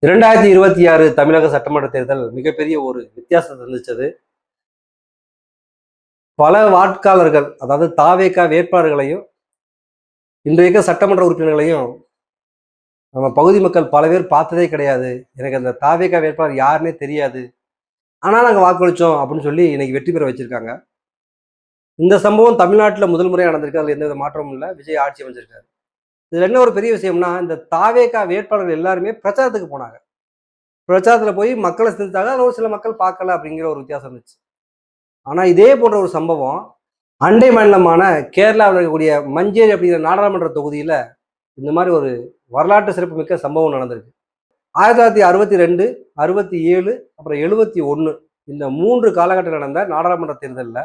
2026 தமிழக சட்டமன்ற தேர்தல் மிகப்பெரிய ஒரு வித்தியாசத்தை இருந்துச்சது. பல வாக்காளர்கள், அதாவது தாவேகா வேட்பாளர்களையும் இன்றைய சட்டமன்ற உறுப்பினர்களையும் நம்ம பகுதி மக்கள் பல பேர் பார்த்ததே கிடையாது. எனக்கு அந்த தாவேகா வேட்பாளர் யாருன்னே தெரியாது, ஆனால் நாங்கள் வாக்களித்தோம் அப்படின்னு சொல்லி இன்னைக்கு வெற்றி பெற வச்சிருக்காங்க. இந்த சம்பவம் தமிழ்நாட்டில் முதல் முறையாக நடந்திருக்கு. அதில் எந்தவித மாற்றமும் இல்லை. விஜய் ஆட்சி அமைச்சிருக்காரு. இதில் என்ன ஒரு பெரிய விஷயம்னா, இந்த தாவேகா வேட்பாளர்கள் எல்லாருமே பிரச்சாரத்துக்கு போனாங்க. பிரச்சாரத்தில் போய் மக்களை சந்தித்தாங்க. அதில் ஒரு சில மக்கள் பார்க்கல அப்படிங்கிற ஒரு வித்தியாசம் இருந்துச்சு. ஆனால் இதே போன்ற ஒரு சம்பவம் அண்டை மாநிலமான கேரளாவில் இருக்கக்கூடிய மஞ்சேரி அப்படிங்கிற நாடாளுமன்ற தொகுதியில் இந்த மாதிரி ஒரு வரலாற்று சிறப்புமிக்க சம்பவம் நடந்திருக்கு. 1962, 67, அப்புறம் 71 இந்த 3 காலகட்டம் நடந்த நாடாளுமன்ற தேர்தலில்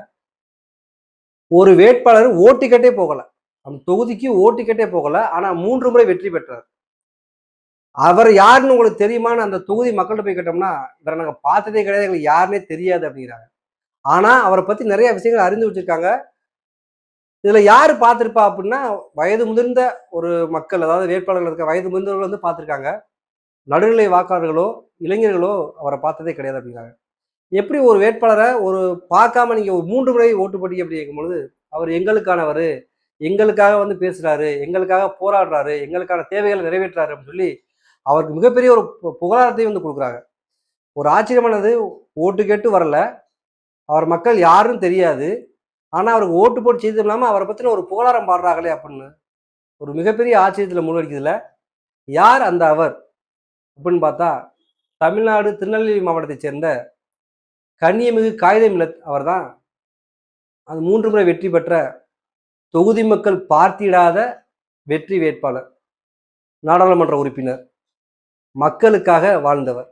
ஒரு வேட்பாளர் ஓட்டுக்கட்டே போகல. அந்த தொகுதிக்கு ஓட்டுக்கட்டே போகல. ஆனா 3 முறை வெற்றி பெற்றார். அவர் யாருன்னு உங்களுக்கு தெரியுமான்னு அந்த தொகுதி மக்கள்கிட்ட போய் கேட்டோம்னா, இவரை நாங்க பார்த்ததே கிடையாது, எங்களுக்கு யாருன்னே தெரியாது அப்படிங்கிறாங்க. ஆனா அவரை பத்தி நிறைய விஷயங்கள் அறிந்து வச்சிருக்காங்க. இதுல யாரு பார்த்திருப்பா அப்படின்னா, வயது முதிர்ந்த ஒரு மக்கள், அதாவது வேட்பாளர்கள் இருக்க வயது முதிர்ந்தவர்கள் வந்து பார்த்திருக்காங்க. நடுநிலை வாக்காளர்களோ இளைஞர்களோ அவரை பார்த்ததே கிடையாது அப்படிங்கிறாங்க. எப்படி ஒரு வேட்பாளரை ஒரு பார்க்காம நீங்க ஒரு 3 முறை ஓட்டு போட்டீங்க அப்படி கேட்கும்பொழுது, அவர் எங்களுக்கானவர், எங்களுக்காக வந்து பேசுறாரு, எங்களுக்காக போராடுறாரு, எங்களுக்கான தேவைகளை நிறைவேற்றுறாரு அப்படின்னு சொல்லி அவருக்கு மிகப்பெரிய ஒரு புகழாரத்தையும் வந்து கொடுக்குறாங்க. ஒரு ஆச்சரியமானது, ஓட்டு கேட்டு வரல, அவர் மக்கள் யாருன்னு தெரியாது, ஆனா அவருக்கு ஓட்டு போட்டு செய்தது இல்லாம அவரை பத்தின ஒரு புகழாரம் பாடுறாங்களே அப்படின்னு ஒரு மிகப்பெரிய ஆச்சரியத்துல முன்னெடுக்கிறதுல யார் அந்த அவர் அப்படின்னு பார்த்தா, தமிழ்நாடு திருநெல்வேலி மாவட்டத்தை சேர்ந்த கன்னியமிகு காகிதம் இல்லத் அவர் தான். அது 3 முறை வெற்றி பெற்ற தொகுதி மக்கள் பார்த்திடாத வெற்றி வேட்பாளர், நாடாளுமன்ற உறுப்பினர், மக்களுக்காக வாழ்ந்தவர்.